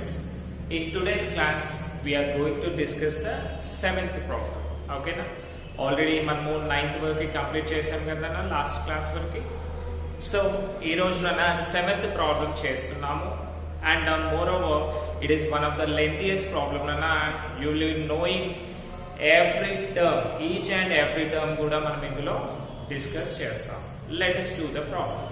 students. In today's class, we are going to discuss the 7th problem. Okay na? Already మనము 9th వరకు complete చేసాం కదా last class వరకు. So ఈ రోజున 7th ప్రాబ్లం చేస్తున్నాము. And moreover, it is one of the lengthiest problem. You will be knowing every term, each and every term కూడా మనం ఇందులో డిస్కస్ చేస్తాం. Let us do the problem.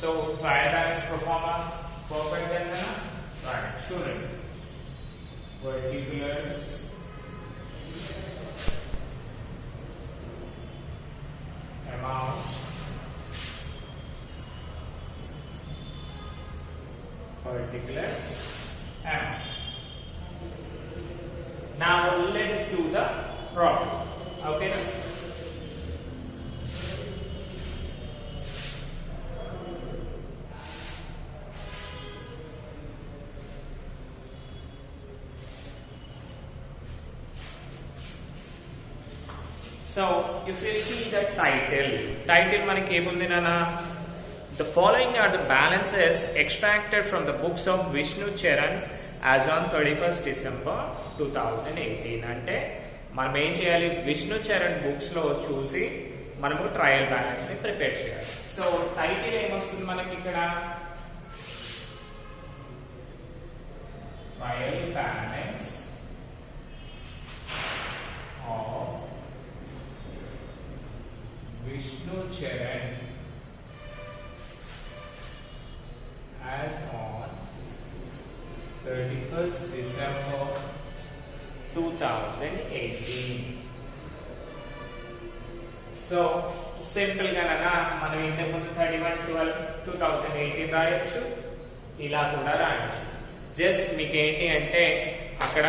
So trial balance performer perfect then right, sure. Particulars amount particulars amount. Now let us do the problem. Okay. So if you see the title మనకి ఏముంది నాన్న? The following are the balances extracted from the books of Vishnu Charan as on 31st December 2018. అంటే మనం ఏం చేయాలి? Vishnu Charan books లో చూసి మనము ట్రయల్ బ్యాలెన్స్ ని ప్రిపేర్ చేయాలి. సో టైటిల్ ఏమొస్తుంది మనకి ఇక్కడ? Trial balance of Vishnu Charan as on 31st December 2018. So simple గా మనం ఇంతకు ముందు 31/12/2018 రాయొచ్చు, ఇలా కూడా రాయొచ్చు. జస్ట్ మీకు ఏంటి అంటే అక్కడ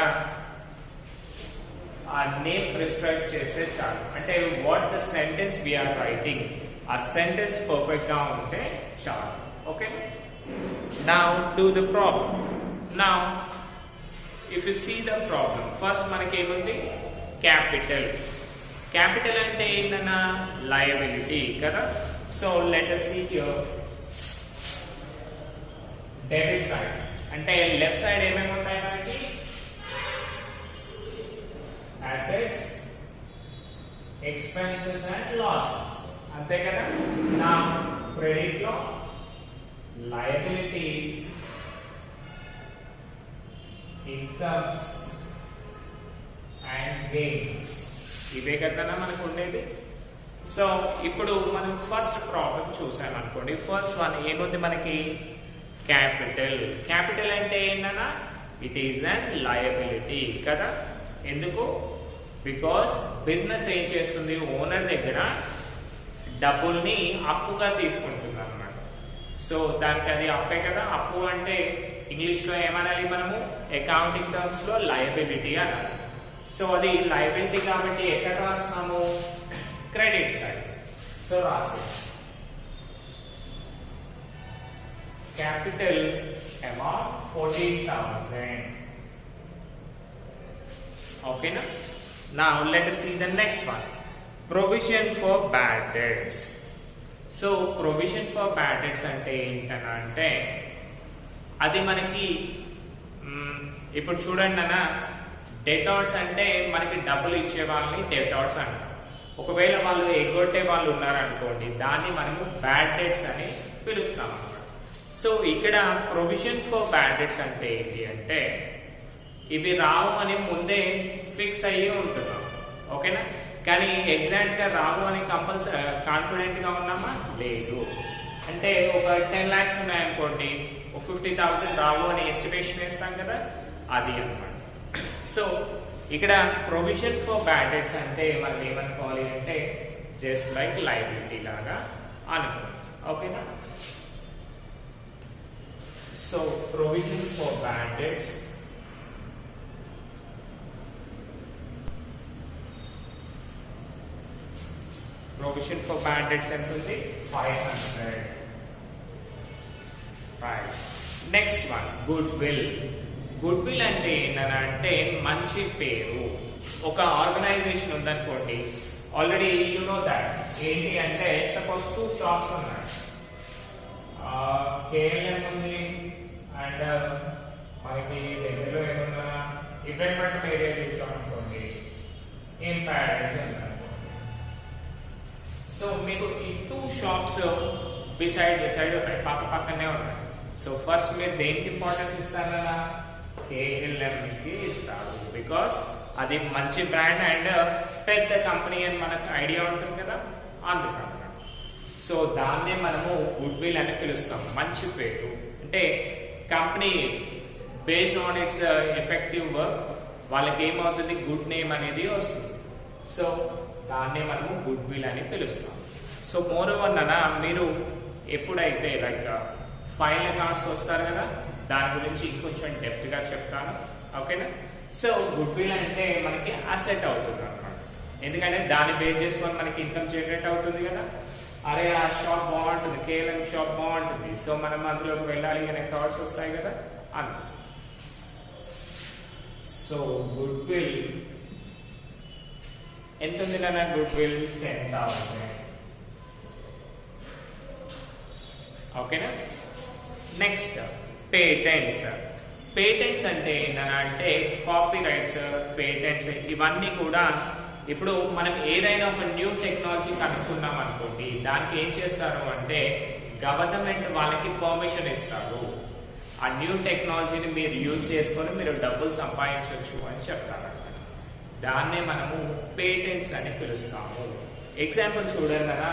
ఆ నేమ్ ప్రిస్క్రైబ్ చేస్తే చాలు. అంటే what the sentence we're writing, ఆ సెంటెన్స్ పర్ఫెక్ట్ గా ఉంటే చాలు. Okay, now do the problem. Now if you see the problem, first మనకి ఏముంది? క్యాపిటల్. క్యాపిటల్ అంటే ఏంటన్నా? లయబిలిటీ కదా. So let us see here debit side. అంటే లెఫ్ట్ సైడ్ ఏమేమి ఉంటాయి మనకి? Assets, expenses and losses. అంతే కదా. నా క్రెడిట్ లో liabilities, incomes and gains. ఇవే కదా మనకు ఉండేది. సో ఇప్పుడు మనం ఫస్ట్ ప్రాబ్లం చూసాం అనుకోండి. ఫస్ట్ వన్ ఏముంది మనకి? క్యాపిటల్. క్యాపిటల్ అంటే ఏంటన్నా? ఇట్ ఈస్ అన్ లయబిలిటీ కదా. ఎందుకు? బికాస్ బిజినెస్ ఏం చేస్తుంది? ఓనర్ దగ్గర డబ్బుల్ని అప్పుగా తీసుకుంటుంది అన్నమాట. సో దానికి అది అప్పే కదా. అప్పు అంటే ఇంగ్లీష్లో ఏమనాలి మనము? అకౌంటింగ్ టర్మ్స్ లో లయబిలిటీ అనాలి. సో అది లయబిలిటీ కాబట్టి ఎక్కడ రాస్తున్నాము? Credit side. సో రాసే capital amount 14,000. Okay na? Now let us see the next one. Provision for bad debts. So provision for bad debts అంటే ఏంటన్నా అంటే అది మనకి ఇప్పుడు చూడండి అన్న, డెటార్స్ అంటే మనకి డబ్బులు ఇచ్చే వాళ్ళని డెటార్స్ అంటాం. ఒకవేళ వాళ్ళు ఎగ్గొట్టే వాళ్ళు ఉన్నారనుకోండి, దాన్ని మనము బ్యాడ్ డెట్స్ అని పిలుస్తాం అన్నమాట. సో ఇక్కడ ప్రొవిజన్ ఫర్ బ్యాడ్ డెట్స్ అంటే ఏంటి అంటే ఇవి రావు అని ముందే ఫిక్స్ అయ్యి ఉంటున్నాం. ఓకేనా? కానీ ఎగ్జాక్ట్ గా రావు అని కాన్ఫిడెంట్ గా ఉన్నామా? లేదు. అంటే ఒక 10 lakhs ఉన్నాయనుకోండి, 50,000 రావు అని ఎస్టిమేషన్ వేస్తాం కదా, అది అన్నమాట. సో ఇక్కడ ప్రొవిజన్ ఫర్ బ్యాడ్ డెట్స్ అంటే మనం ఏమనుకోవాలి అంటే జస్ట్ లైక్ లయబిలిటీ లాగా అనుకోండి. ఓకేనా? So provision for bad debts provision for bad debts ఎంత ఉంది? 500. Right. Next one goodwill. Goodwill అంటే ఏంటంటే మంచి పేరు. ఒక ఆర్గనైజేషన్ ఉందనుకోండి, ఆల్రెడీ యు నో దాట్ ఏంటి అంటే సపోజ్ 2 షాప్స్ ఉన్నాయి, కేఎల్ఎం ఉంది అండ్ మనకి దగ్గరలో ఏమన్నా ఇబ్రహీంపట్నం ఏరియా చూసాం అనుకోండి, ఏం ప్యారేజ్ ఉంది. సో మీకు ఈ 2 షాప్స్ బిసైడ్ ఉంటాయి, పక్క పక్కనే ఉన్నాయి. సో ఫస్ట్ మీరు దేనికి ఇంపార్టెన్స్ ఇస్తారు కదా, కేఎల్ఎం కి ఇస్తారు, బికాస్ అది మంచి బ్రాండ్ అండ్ పెద్ద కంపెనీ అని మనకు ఐడియా ఉంటుంది కదా, అందుకని. సో దాన్నే మనము గుడ్ విల్ అని పిలుస్తాం, మంచి పేరు. అంటే company based on it's effective work వాళ్ళకి ఏమవుతుంది, గుడ్ నేమ్ అనేది వస్తుంది. సో దాన్నే మనము గుడ్ విల్ అని పిలుస్తాం. సో మోర్ ఓవర్ నానా మీరు ఎప్పుడైతే లైక్ ఫైనల్ అకౌంట్స్ వస్తారు కదా, దాని గురించి ఇంకొంచెం డెప్త్ గా చెప్తాను, ఓకేనా. సో గుడ్ విల్ అంటే మనకి అసెట్ అవుతుంది అన్నమాట, ఎందుకంటే దాన్ని బేస్ చేసుకొని మనకి ఇన్కమ్ జనరేట్ అవుతుంది కదా. అరే ఆ షాప్ బాగుంటుంది, కేఎల్ఎం షాప్ బాగుంటుంది, సో మనం అందులోకి వెళ్ళాలి అనే థాట్స్ వస్తాయి కదా అన్న. సో గుడ్ విల్ ఎంత ఉంది నాన్న, గుడ్ విల్ 10,000, ఓకేనా. Next patents. పేటెంట్స్ అంటే ఏంటంటే కాపీ రైట్స్, పేటెంట్స్ ఇవన్నీ కూడా ఇప్పుడు మనం ఏదైనా ఒక న్యూ టెక్నాలజీ కనుక్కున్నాం అనుకోండి, దానికి ఏం చేస్తారు అంటే గవర్నమెంట్ వాళ్ళకి పర్మిషన్ ఇస్తారు, ఆ న్యూ టెక్నాలజీని మీరు యూజ్ చేసుకొని మీరు డబ్బులు సంపాదించవచ్చు అని చెప్తారు అన్నమాట. దాన్నే మనము పేటెంట్స్ అని పిలుస్తాము. ఎగ్జాంపుల్ చూడండి కదా,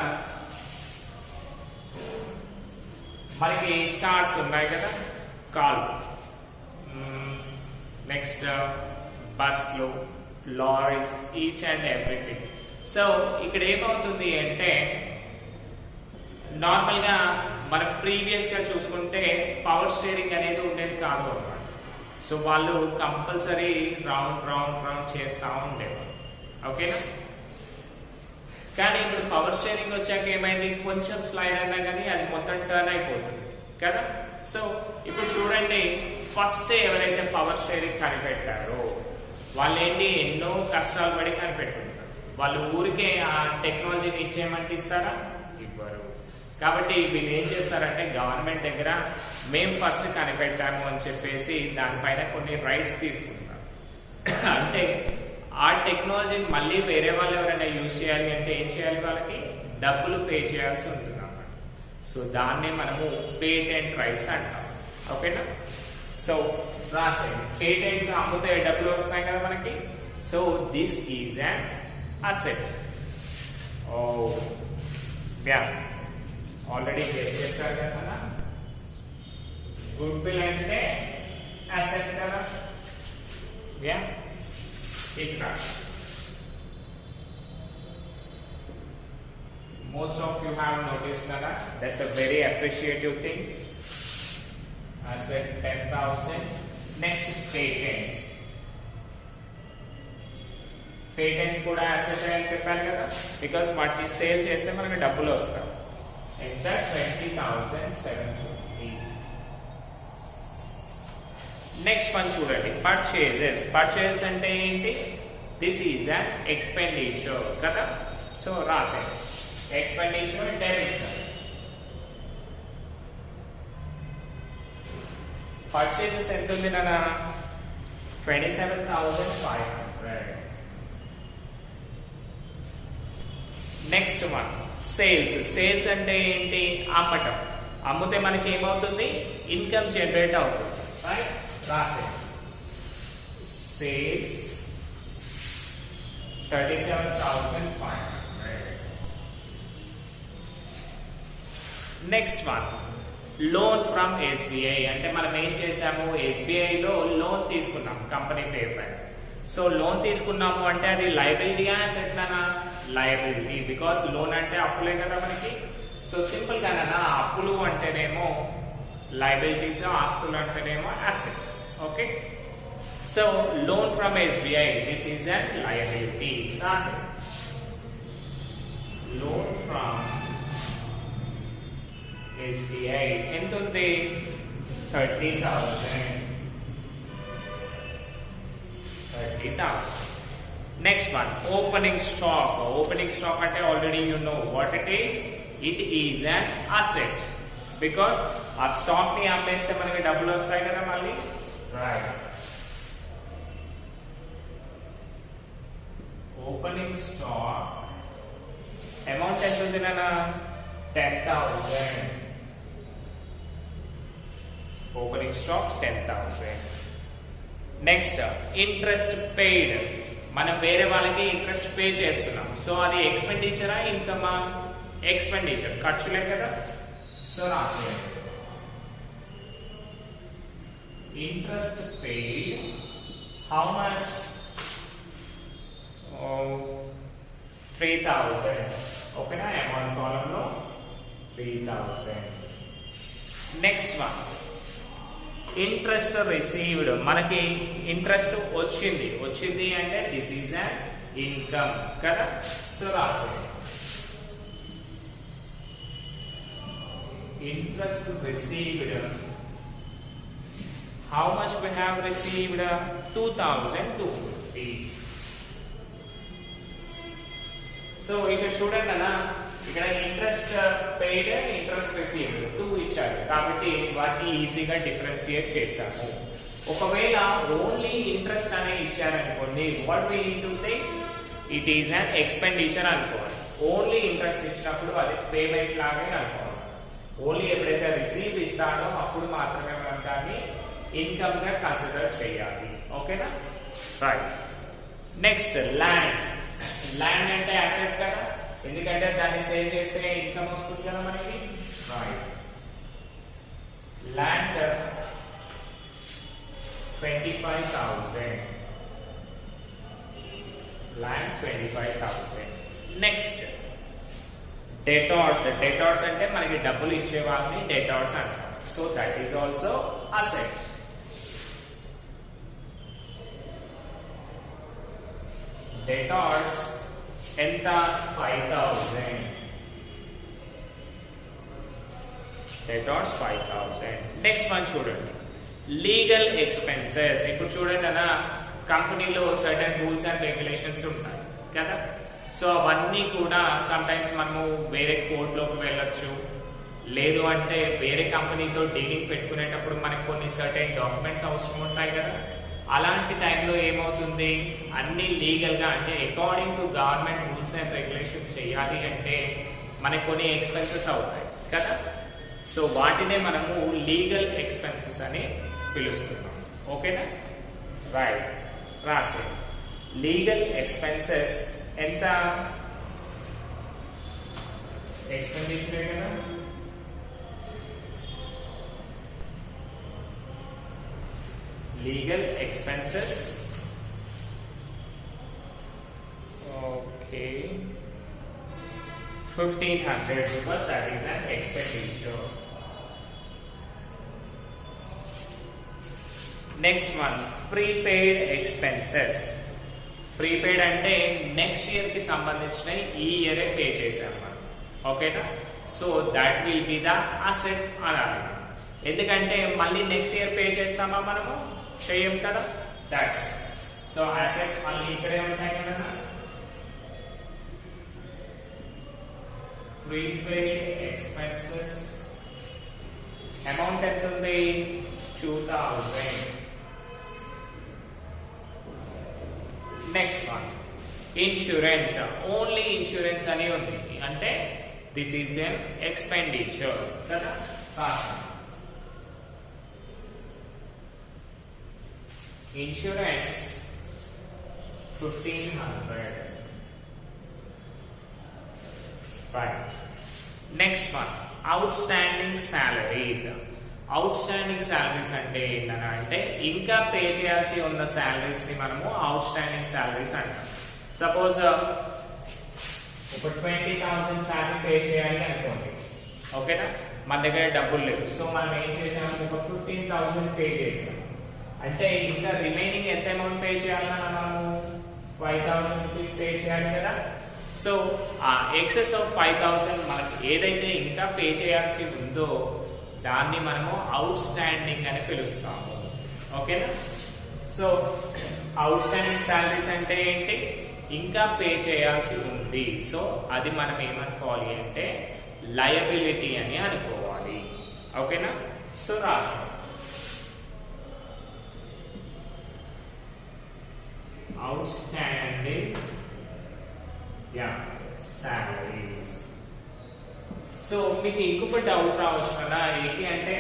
మనకి కార్స్ ఉన్నాయి కదా, కార్, నెక్స్ట్ బస్లు, lorries, each and everything. So ఇక్కడ ఏమవుతుంది అంటే నార్మల్ గా మనం ప్రీవియస్ గా చూసుకుంటే పవర్ స్టీరింగ్ అనేది ఉండేది కాదు అన్నమాట. సో వాళ్ళు కంపల్సరీ రౌండ్ చేస్తూ ఉండేవారు, ఓకేనా. కానీ ఇప్పుడు పవర్ స్టీరింగ్ వచ్చాక ఏమైంది, కొంచెం స్లైడ్ అయినా కానీ అది మొత్తం టర్న్ అయిపోతుంది కదా. సో ఇప్పుడు చూడండి, ఫస్ట్ ఎవరైతే పవర్ స్టీరింగ్ కనిపెట్టారో వాళ్ళు ఏంటి, ఎన్నో కష్టాలు పడి కనిపెట్టుంటారు. వాళ్ళు ఊరికే ఆ టెక్నాలజీని ఇచ్చేయమంటే ఇస్తారా, ఇవ్వరు. కాబట్టి వీళ్ళు ఏం చేస్తారంటే గవర్నమెంట్ దగ్గర మేము ఫస్ట్ కనిపెట్టాము అని చెప్పేసి దానిపైన కొన్ని రైట్స్ తీసుకుంటారు. అంటే ఆ టెక్నాలజీని మళ్ళీ వేరే వాళ్ళు ఎవరైనా యూజ్ చేయాలి అంటే ఏం చేయాలి, వాళ్ళకి డబ్బులు పే చేయాల్సి ఉంటుంది అన్నమాట. సో దాన్నే మనము పేటెంట్ రైట్స్ అంటాం, ఓకేనా. సో రాసేయండి, పేటెంట్స్ అమ్ముతే డబ్బులు వస్తున్నాయి కదా మనకి. So this is an asset. Oh yeah, already guess చేశారు కదా, గుడ్ విల్ అంటే అసెట్ కదా. యా, ఇక్కడ most of you have noticed that that's a very appreciative thing. I said 10,000. Next, patents. Patents కూడా asset అని చెప్పాను కదా, బికాస్ వాటిని సేల్ చేస్తే మనకి డబ్బులు వస్తాయి. ఎంత, 20,750. నెక్స్ట్ వన్ చూడండి, పర్చేజెస్. పర్చేజెస్ అంటే ఏంటి, దిస్ ఈజ్ అన్ ఎక్స్పెండిచర్ కదా. సో రాసేయండి, ఎక్స్పెండిచర్ డెబిట్స్. పర్చేజెస్ ఎంత ఉంది నాన్న, 27,500. Next one sales. సేల్స్ అంటే ఏంటి, అమ్మటం. అమ్మితే మనకి ఏమవుతుంది, ఇన్కమ్ జనరేట్ అవుతుంది, రైట్. రాసే sales 37,500. Next one loan from SBI. అంటే మనం ఏం చేసాము, ఎస్బీఐలో లోన్ తీసుకున్నాం కంపెనీ పేరు పైన. సో లోన్ తీసుకున్నాము అంటే అది లయబిలిటీగా అసెట్నా, లయబిలిటీ, బికాస్ లోన్ అంటే అప్పులే కదా మనకి. సో సింపుల్ గా అప్పులు అంటేనేమో లయబిలిటీస్, ఆస్తులు అంటేనేమో assets, okay. So loan from SBI, this is an liability. రాసే లోన్ ఫ్రమ్ ఎస్బీఐ ఎంత ఉంది, 30,000. Next one opening stock. Opening stock అంటే already you know what it is. It is an asset because ఆ stock ని అమ్మేస్తే మనకి డబ్బులు వస్తాయి కదా మళ్ళీ. రైట్. ఓపెనింగ్ స్టాక్ అమౌంట్ ఎంత ఉంది నాన్న? 10,000. Opening stock 10,000. Next interest paid. మనం వేరే వాళ్ళకి ఇంట్రెస్ట్ పే చేస్తున్నాం. సో అది ఎక్స్పెండిచరా ఇన్కమా? ఎక్స్పెండిచర్, ఖర్చులే కదా. సో రాసేయండి ఇంట్రెస్ట్ పెయిడ్ హౌ మచ్? 3,000. ఓకేనా? అమౌంట్ కాలమ్ లో 3,000. Next one interest received. మనకి ఇంట్రెస్ట్ వచ్చింది అంటే దిస్ ఈజ్ అన్ ఇన్కమ్ కదా. సో రాసేయండి interest received how much we have received? 2,250. సో ఇక్కడ చూడండి అన్న, ఇక్కడ ఇంట్రెస్ట్ పెయిడ్, ఇంట్రెస్ట్ రిసీవ్డ్ 2 ఇచ్చారు కాబట్టి వాటిని ఈజీగా డిఫరెన్షియేట్ చేశాము. ఒకవేళ ఓన్లీ ఇంట్రెస్ట్ అనే ఇచ్చారనుకోండి, what we need to think? It is an expenditure అనుకోవాలి. ఓన్లీ ఇంట్రెస్ట్ ఇచ్చినప్పుడు అది పేమెంట్ లాగే అనుకోవాలి. ఓన్లీ ఎప్పుడైతే రిసీవ్ ఇస్తాడో అప్పుడు మాత్రమే మనం దాన్ని ఇన్కమ్ గా కన్సిడర్ చేయాలి. ఓకేనా? రైట్. Next land. ల్యాండ్ అంటే అసెట్ కదా, ఎందుకంటే దాన్ని సేల్ చేస్తే ఇన్కమ్ వస్తుంది కదా మనకి. Right. Land 25,000. Land 25,000. Next debtors. Debtors అంటే మనకి డబ్బులు ఇచ్చే వాళ్ళని డెటార్స్ అంటారు. So that is also asset. Debtors ఎంత? 5,000. డెటార్స్ 5,000. నెక్స్ట్ వన్ చూడండి లీగల్ ఎక్స్పెన్సెస్. ఇప్పుడు చూడండి అన్న, కంపెనీలో సర్టెన్ రూల్స్ అండ్ రెగ్యులేషన్స్ ఉంటాయి కదా. సో అవన్నీ కూడా సమ్ టైమ్స్ మనము వేరే కోర్టులోకి వెళ్ళొచ్చు, లేదు అంటే వేరే కంపెనీతో డీలింగ్ పెట్టుకునేటప్పుడు మనకు కొన్ని సర్టెన్ డాక్యుమెంట్స్ అవసరం ఉంటాయి కదా. అలాంటి టైంలో ఏమవుతుంది, అన్ని లీగల్ గా అంటే according to government rules and regulations చేయాలి అంటే మనకు కొన్ని ఎక్స్పెన్సెస్ అవుతాయి కదా. సో వాటినే మనము లీగల్ ఎక్స్పెన్సెస్ అని పిలుస్తున్నాం. ఓకేనా? రైట్. రాసే లీగల్ ఎక్స్పెన్సెస్ ఎంత? ఎక్స్పెండిచర్ కదా. Legal expenses. Okay. 1,500 because that is an expenditure. Next one, prepaid expenses. Prepaid అంటే నెక్స్ట్ ఇయర్ కి సంబంధించిన ఈ ఇయర్ పే చేసాం మనం. ఓకేనా? So that will be the asset అనాలి. ఎందుకంటే మళ్ళీ నెక్స్ట్ ఇయర్ పే చేస్తామా మనము? చేయం కదా. దాట్స్ సో అసెట్స్ మళ్ళీ ఇక్కడే ఉంటాయి కదా. ప్రీపెయిడ్ ఎక్స్పెన్సెస్ అమౌంట్ ఎంత ఉంది? 2,000. Next one insurance. Only insurance అని ఉంది అంటే దిస్ ఈజ్ ఎన్ ఎక్స్పెండిచర్ కదా. Insurance 1,500. Right. Next one, outstanding salaries. Outstanding salaries అంటే ఏంటంటే ఇంకా పే చేయాల్సి ఉన్న సాలరీస్ ని మనము అవుట్స్టాండింగ్ సాలరీస్ అంటాం. సపోజ్ ఒక 20,000 సాలరీ పే చేయాలి అనుకోండి. ఓకేనా? మన దగ్గర డబ్బులు లేవు. సో మనం ఏం చేసాము, ఒక 15,000 పే చేసాం. అంటే ఇంకా రిమైనింగ్ ఎంత అమౌంట్ పే చేయాలన్నా మనము 5,000 రూపీస్ పే చేయాలి కదా. సో ఆ ఎక్సెస్ ఆఫ్ 5,000 మనకి ఏదైతే ఇంకా పే చేయాల్సి ఉందో దాన్ని మనము అవుట్ స్టాండింగ్ అని పిలుస్తాము. ఓకేనా? సో అవుట్ స్టాండింగ్ సాలరీస్ అంటే ఏంటి? ఇంకా పే చేయాల్సి ఉంది. సో అది మనం ఏమనుకోవాలి అంటే లయబిలిటీ అని అనుకోవాలి. ఓకేనా? సో రాస్తాం outstanding salaries. సో మీకు ఇంకొక డౌట్ రావచ్చు కదా, ఏంటి అంటే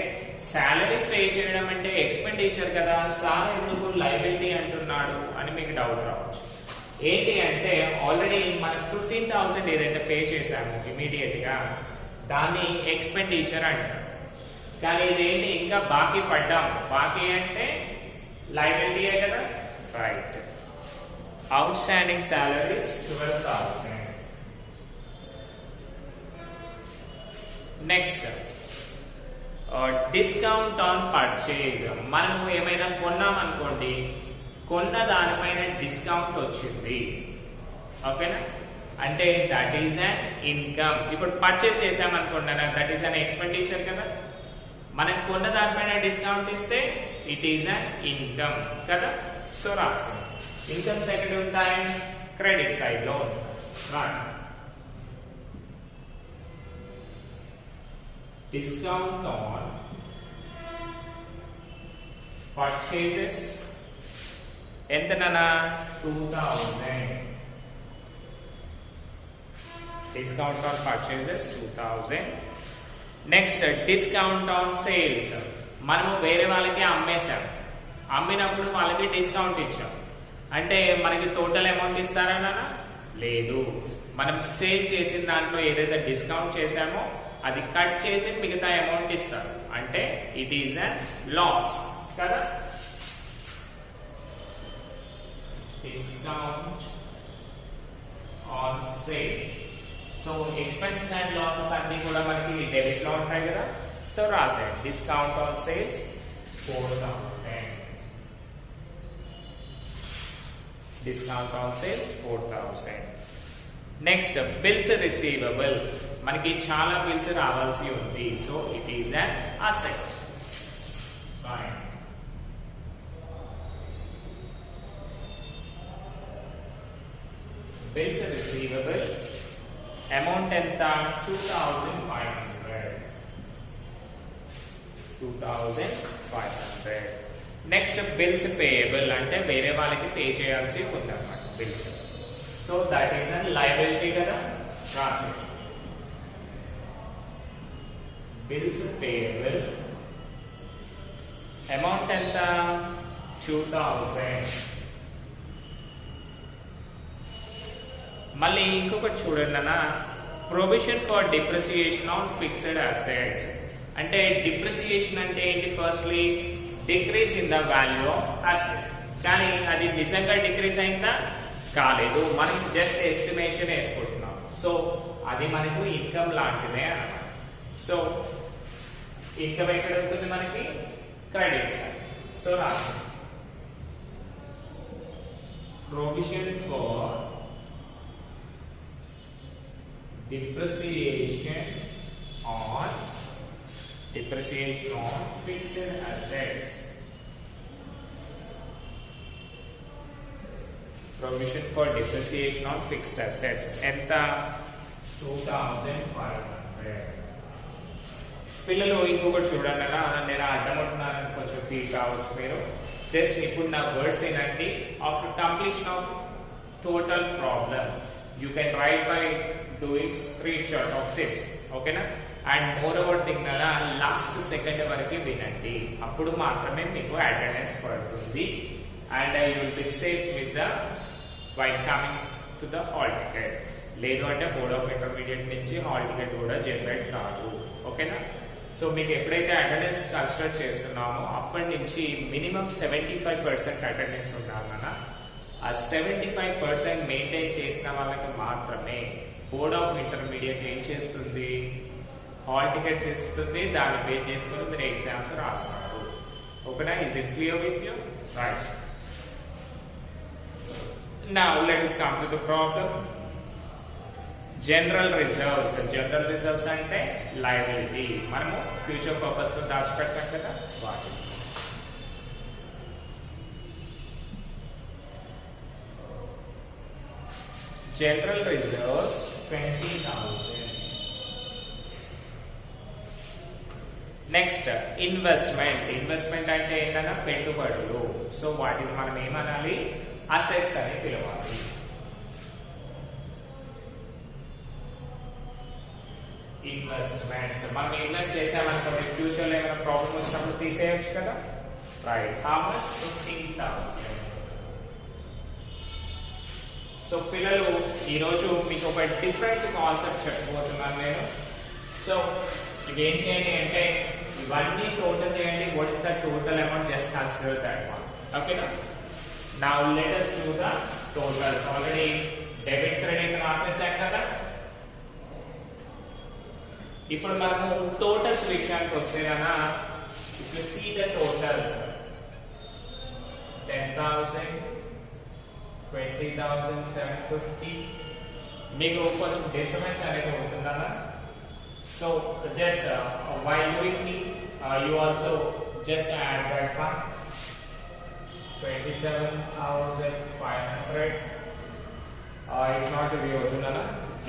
సాలరీ పే చేయడం అంటే ఎక్స్పెండిచర్ కదా, సార్ ఎందుకు లయబిలిటీ అంటున్నాడు అని మీకు డౌట్ రావచ్చు. ఏంటి అంటే ఆల్రెడీ మనం 15,000 ఏదైతే పే చేశామో ఇమీడియట్ గా దాన్ని ఎక్స్పెండిచర్ అంటారు. కానీ ఇదేంటి ఇంకా బాకీ పడ్డాం, బాకీ అంటే లయబిలిటీయే కదా, right. Outstanding salaries 12,000. Next discount on purchase. మనము ఏమైనా కొన్నాం అనుకోండి, కొన్న దానిపైన డిస్కౌంట్ వచ్చింది. ఓకేనా? అంటే దట్ ఈస్ అన్ ఇన్కమ్. ఇప్పుడు పర్చేజ్ చేసాం అనుకోండి, దట్ ఈస్ అన్ ఎక్స్పెండిచర్ కదా. మనం కొన్న దానిపైన డిస్కౌంట్ ఇస్తే ఇట్ ఈస్ అన్ ఇన్కమ్ కదా. సో రాసాం ఇన్కమ్స్ ఎక్కడ ఉంటాయి, క్రెడిట్ సైడ్ లో రాసాం. Discount on purchases ఎంతనా 2,000. Discount on purchases 2,000. Next discount on sales. మనము వేరే వాళ్ళకి అమ్మేశాం, అమ్మినప్పుడు వాళ్ళకి డిస్కౌంట్ ఇచ్చాం అంటే మనకి టోటల్ అమౌంట్ ఇస్తారనా? లేదు, మనం సేల్ చేసిన దాంట్లో ఏదైతే డిస్కౌంట్ చేశామో అది కట్ చేసి మిగతా అమౌంట్ ఇస్తారు, అంటే ఇట్ ఈస్ అ లాస్ కదా. Discount on sale. So expenses and losses అన్ని కూడా మనకి డెబిట్ లో ఉంటాయి కదా. సో రాసే discount on sales 4,000. Discount on sales 4,000. Next bills receivable. మనకి చాలా బిల్స్ రావాల్సి ఉంది, so it is an asset. Bills receivable amount ఎంత? 2,500. 2,500. నెక్స్ట్ బిల్స్ పేయబుల్ అంటే వేరే వాళ్ళకి పే చేయాల్సి ఉంది అన్నమాట bills. So that is an liability కదా, రాసి బిల్స్ పేయబుల్ అమౌంట్ ఎంత? 2,000. మళ్ళీ ఇంకొకటి చూడండి అన్న, provision for depreciation on fixed assets. అంటే డిప్రిసియేషన్ అంటే ఏంటి? Firstly decrease in the value of asset. కానీ అది నిజంగా డిక్రీజ్ అయిందా? కాలేదు, మనం జస్ట్ ఎస్టిమేషన్ వేసుకుంటున్నాం. సో అది మనకు ఇన్కమ్ లాంటిదే అన్నమాట. సో ఇన్కమ్ ఎక్కడ ఉంటుంది మనకి? Credit side. సో రాసి provision for depreciation on fixed assets. Provision for depreciation on fixed assets ఎంత? 2,500. పిల్లలు ఇంకొకటి చూడండి అలా, నేను అడ్డమంటున్నానని కొంచెం ఫీల్ కావచ్చు మీరు. జస్ట్ ఇప్పుడు నా వర్డ్స్ ఏంటంటే after completion of total problem you can write by doing screenshot of this. ఓకేనా? అండ్ మోర్ ఓవర్ థింగ్ కదా, లాస్ట్ సెకండ్ వరకు వినండి, అప్పుడు మాత్రమే మీకు అటెండెన్స్ పడుతుంది. And you will be safe with the while coming to the hall ticket. లేదు అంటే బోర్డ్ ఆఫ్ ఇంటర్మీడియట్ నుంచి హాల్ టికెట్ కూడా జనరేట్ కాదు. ఓకేనా? సో మీకు ఎప్పుడైతే అటెండెన్స్ కన్సిడర్ చేస్తున్నామో అప్పటి నుంచి మినిమం 75% అటెండెన్స్ ఉండాలన్నా, ఆ 75% మెయింటైన్ చేసిన వాళ్ళకి మాత్రమే బోర్డ్ ఆఫ్ ఇంటర్మీడియట్ ఏం చేస్తుంది? హాల్ టికెట్స్ ఇస్తుంది. దాన్ని పే చేసుకుని మీరు ఎగ్జామ్స్ రాస్తారు. ఓకేనా? Is it clear with you? Right. Now let us come to the problem. General reserves. General reserves అంటే లయబిలిటీ. మనము ఫ్యూచర్ పర్పస్ లో దాచిపెడతాం కదా, వాటి. General reserves 20,000. నెక్స్ట్ ఇన్వెస్ట్మెంట్ అంటే ఏంటన్నా పెట్టుబడులు. సో వాటిని మనం ఏమనాలి, అసెట్స్ అని పిలవాలి. ఇన్వెస్ట్మెంట్స్ మనం ఇన్వెస్ట్ చేసామనుకోండి, ఫ్యూచర్ లో ఏమైనా ప్రాబ్లమ్ వచ్చినప్పుడు తీసేయచ్చు కదా. Right, how much? 15,000. సో పిల్లలు, ఈరోజు మీకు ఒక డిఫరెంట్ కాన్సెప్ట్ చెప్పబోతున్నాను నేను. సో ఇవేం చేయండి అంటే ఇవన్నీ టోటల్ చేయండి. What is the total amount? Just consider that one. ఓకేనా? Now let us do the totals. Already debit credit రాసేసాం కదా. ఇప్పుడు మనము టోటల్స్ విషయానికి వస్తే కన్నా, if you see the totals, 10,000, 20,750, మీకు కొంచెం డిస్టర్బెన్స్ అనేది ఉంటుందన్నా. So just while doing me, you also just add that one. 27,500. If not to be original,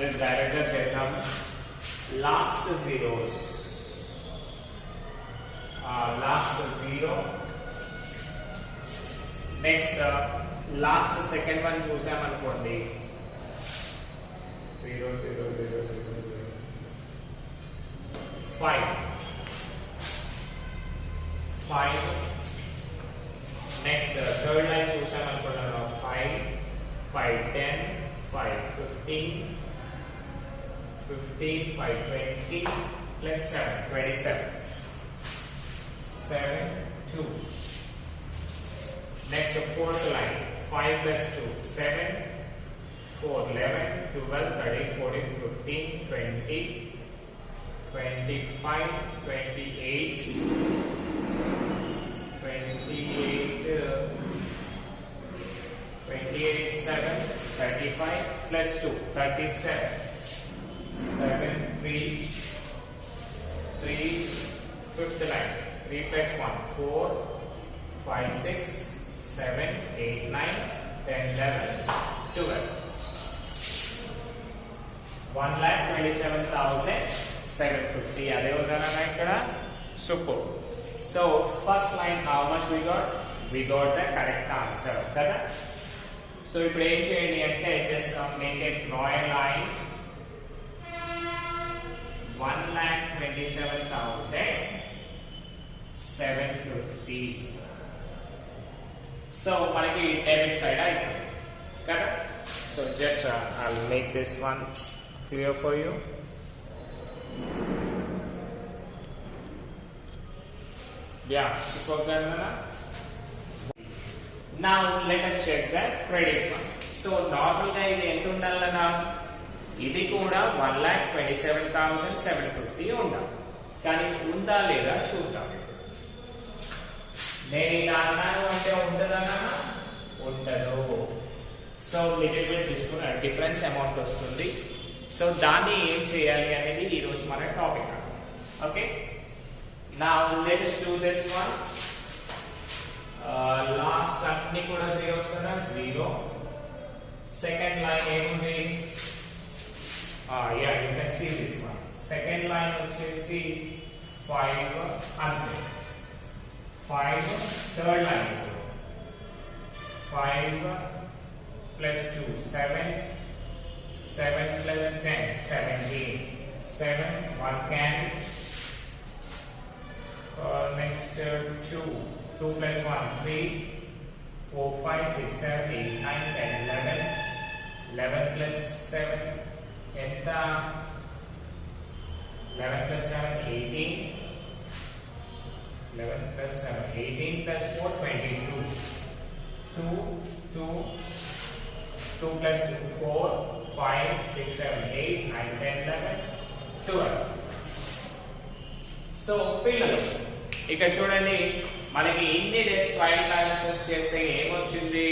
just direct the diagram. Last zeros. Last zero. Next, last second one చూసాం అనుకోండి. 0 0 0 0 5 5. Next, third line చూసాం అనుకుంటున్నాను. 5 5 10 5 15 15 5 20 plus 7 27 7 2. Next, fourth line 5 plus 2 7 4 11 12 13 14 15 20 25 28 7 35 plus 2 37 7 3 3 fifth line 3 plus 1 4 5 6 7 8 9 10 11 12 1,27,750. అదే విధంగా ఇక్కడ super. So first line how much we got the correct answer కదా. So ఇప్పుడు ఏం చేయండి అంటే just make a draw a line. 1,27,750. So మనకి డెబిట్ సైడ్ అయిపోయింది కదా. So just I'll make this one clear for you. Yeah, super good. Now let us check the credit one. So normal గా ఇది ఎంత ఉండాలన్నా, ఇది కూడా 1,27,750 ఉండాలి. కానీ ఉందా లేదా చూద్దాం. నేను ఇలా అన్నాను అంటే ఉంటుందన్నా, ఉండదు. So little bit difference amount వస్తుంది. సో దాన్ని ఏం చేయాలి అనేది ఈ రోజు మన topic. Okay, now let us do this one. Last అన్ని కూడా zeros కదా, 0. Second line ఏముంది? Yeah, you can see this one. Second line వచ్చేసి 5 అంతే. 5 third line 5 plus 2 7 7 plus 10 17 7 1 can. Next 2 plus 1 3 4 5 6 7 8 9 10 11 11 plus 7 enta 11 plus 7 18 11 plus 7 18 plus 4 22 2 2 2 plus 2 4 5 6 7 8 9 10 11 12. So పిల్లలు ఇక్కడ చూడండి, మనకి ఇన్ని డేస్ ట్రయల్ బ్యాలెన్సెస్ చేస్తే ఏమొచ్చింది?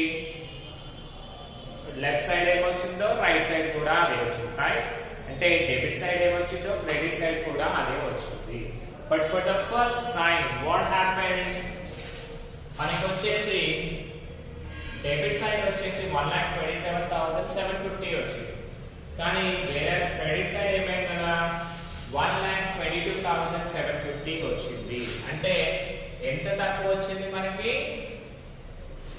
లెఫ్ట్ సైడ్ ఏమొచ్చిందో రైట్ సైడ్ కూడా అదే వచ్చింది. రైట్ అంటే డెబిట్ సైడ్ ఏమొచ్చిందో క్రెడిట్ సైడ్ కూడా అదే వచ్చింది. But for the first time what happened, మనకి వచ్చేసి డెబిట్ సైడ్ వచ్చేసి 1,27,750 వచ్చింది. కానీ వేరే క్రెడిట్ సైడ్ ఏమైంది కదా 1,22,750 వచ్చింది. అంటే ఎంత తక్కువ వచ్చింది మనకి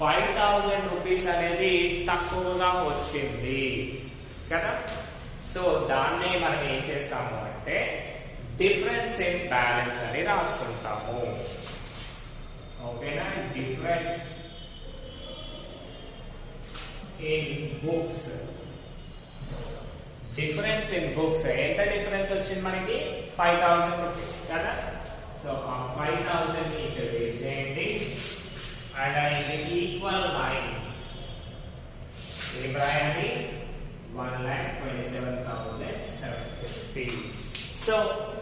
5,000 రూపీస్ అనేది తక్కువగా వచ్చింది కదా. సో దాన్నే మనం ఏం చేస్తాము అంటే డిఫరెన్స్ ఇన్ బ్యాలెన్స్ అని రాసుకుంటాము. ఓకేనా, difference in books. Difference in books ఎంత డిఫరెన్స్ వచ్చింది మనకి 5,000 రూపీస్ కదా. సో ఆ 5,000 ఇక్కడ వేసేయండి అండ్ ఇది ఈక్వల్ లైన్స్ ఏం రాయండి 1,27,750. సో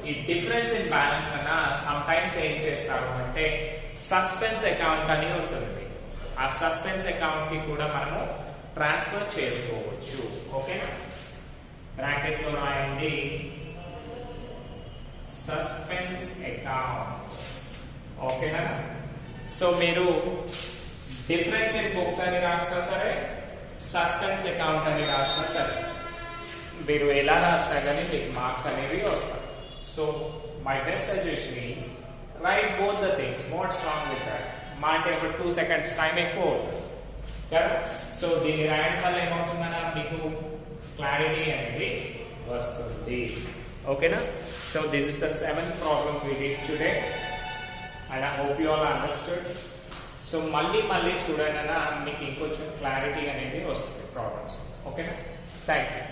ఈ డిఫరెన్స్ ఇన్ బ్యాలెన్స్ అన్న సమ్ టైమ్స్ ఏం చేస్తారు అంటే సస్పెన్స్ అకౌంట్ అని ఉంటుంది. ఆ సస్పెన్స్ అకౌంట్ కి కూడా మనము ట్రాన్స్ఫర్ చేసుకోవచ్చు. ఓకేనా, బ్రాకెట్ లో రాయండి సస్పెన్స్ అకౌంట్. ఓకేనా, సో మీరు డిఫరెన్స్ ఇన్ బుక్స్ అని రాసినా సరే సస్పెన్స్ అకౌంట్ అని రాసినా సరే మీరు ఎలా రాసినా కానీ మీకు మార్క్స్ అనేవి వస్తాయి. So my best suggestion is right both the things, what's wrong with that. మా అంటే ఒక 2 seconds టైం ఎక్కువ అవుతుంది కదా. సో దీన్ని రాయడం వల్ల ఏమవుతుందన్నా మీకు క్లారిటీ అనేది వస్తుంది. ఓకేనా, so this is the 7th problem we did today and I hope you all understood. So మళ్ళీ చూడండి అన్న మీకు ఇంకొంచెం క్లారిటీ అనేది వస్తుంది ప్రాబ్లమ్స్. ఓకేనా, థ్యాంక్ యూ.